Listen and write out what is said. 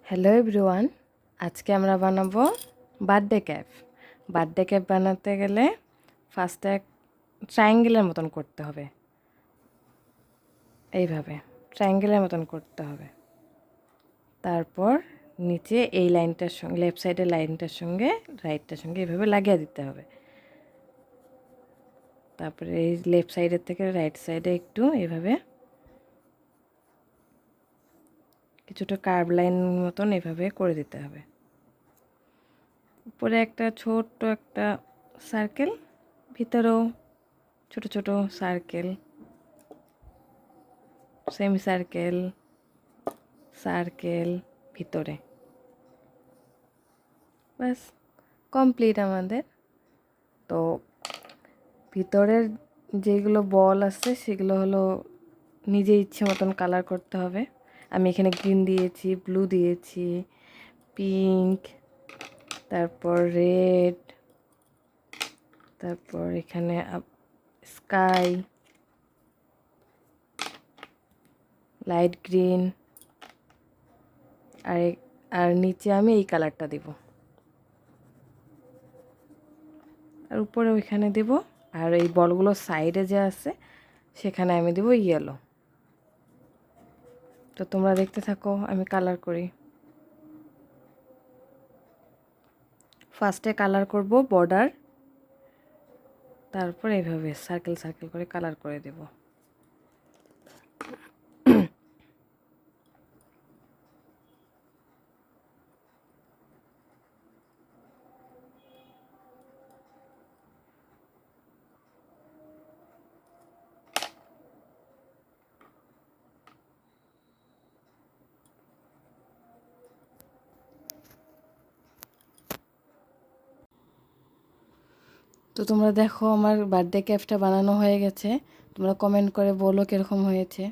Hello everyone, আজকে আমরা বানাবো বার্থডে ক্যাপ। বার্থডে ক্যাপ বানাতে গেলে ফার্স্টে ট্রায়াঙ্গেলের মতন করতে হবে, এইভাবে ট্রায়াঙ্গেলের মতন করতে হবে। তারপর নিচে এই লাইনটার সঙ্গে, লেফট সাইডের লাইনটার সঙ্গে রাইটটার সঙ্গে এইভাবে লাগিয়ে দিতে হবে। তারপরে এই লেফট সাইডের থেকে রাইট সাইডে একটু এইভাবে কিছুটা কার্ভ লাইন মতন এভাবে করে দিতে হবে। উপরে একটা ছোট্ট একটা সার্কেল, ভিতরেও ছোট ছোট সার্কেল, সেমি সার্কেল, সার্কেল ভিতরে, ব্যাস কমপ্লিট আমাদের। তো ভিতরের যেগুলো বল আছে সেগুলো হলো নিজে ইচ্ছে মতন কালার করতে হবে। আমি এখানে গ্রিন দিয়েছি, ব্লু দিয়েছি, পিঙ্ক, তারপর রেড, তারপর এখানে স্কাই, লাইট গ্রিন, আর নিচে আমি এই কালারটা দেব, আর উপরে ওইখানে দেব। আর এই বলগুলো সাইডে যে আছে সেখানে আমি দেব ইয়েলো। তো তোমরা দেখতে থাকো, আমি কালার করি। ফার্স্টে কালার করব বর্ডার, তারপর এইভাবে সার্কেল সার্কেল করে কালার করে দেব। তো তোমরা দেখো আমার বার্থডে ক্যাপটা বানানো হয়ে গেছে। তোমরা কমেন্ট করে বলো কীরকম হয়েছে।